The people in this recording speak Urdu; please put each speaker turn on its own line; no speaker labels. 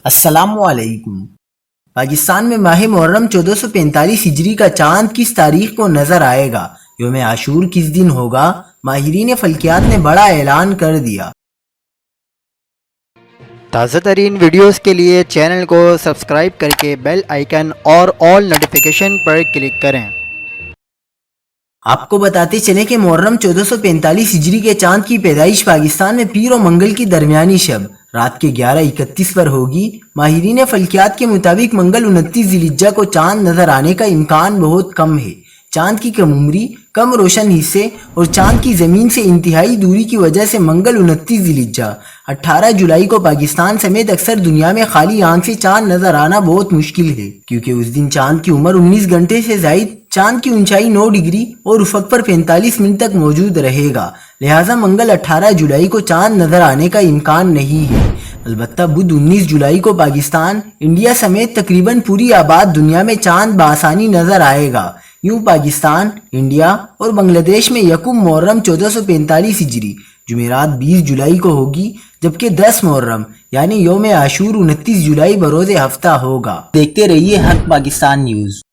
السلام علیکم۔ پاکستان میں ماہ محرم 1445 ہجری کا چاند کس تاریخ کو نظر آئے گا؟ یوم عاشور کس دن ہوگا؟ ماہرین فلکیات نے بڑا اعلان کر دیا۔
تازہ ترین ویڈیوز کے لیے چینل کو سبسکرائب کر کے بیل آئیکن اور آل نوٹیفیکیشن پر کلک کریں۔
آپ کو بتاتے چلیں کہ محرم 1445 ہجری کے چاند کی پیدائش پاکستان میں پیر و منگل کی درمیانی شب رات کے 11:31 پر ہوگی۔ ماہرین فلکیات کے مطابق منگل 29 ذی الحجہ کو چاند نظر آنے کا امکان بہت کم ہے۔ چاند کی کم عمری، کم روشن حصے اور چاند کی زمین سے انتہائی دوری کی وجہ سے منگل 29 ذی الحجہ 18 جولائی کو پاکستان سمیت اکثر دنیا میں خالی آنکھ سے چاند نظر آنا بہت مشکل ہے، کیونکہ اس دن چاند کی عمر 19 گھنٹے سے زائد، چاند کی اونچائی 9 ڈگری اور افق پر 45 منٹ تک موجود رہے گا، لہٰذا منگل 18 جولائی کو چاند نظر آنے کا امکان نہیں ہے۔ البتہ بدھ 19 جولائی کو پاکستان، انڈیا سمیت تقریباً پوری آباد دنیا میں چاند بآسانی نظر آئے گا۔ یوں پاکستان، انڈیا اور بنگلہ دیش میں یکم محرم 1445 ہجری جمعرات 20 جولائی کو ہوگی، جبکہ 10 محرم یعنی یوم عاشور 29 جولائی بروز ہفتہ ہوگا۔ دیکھتے رہیے حق پاکستان نیوز۔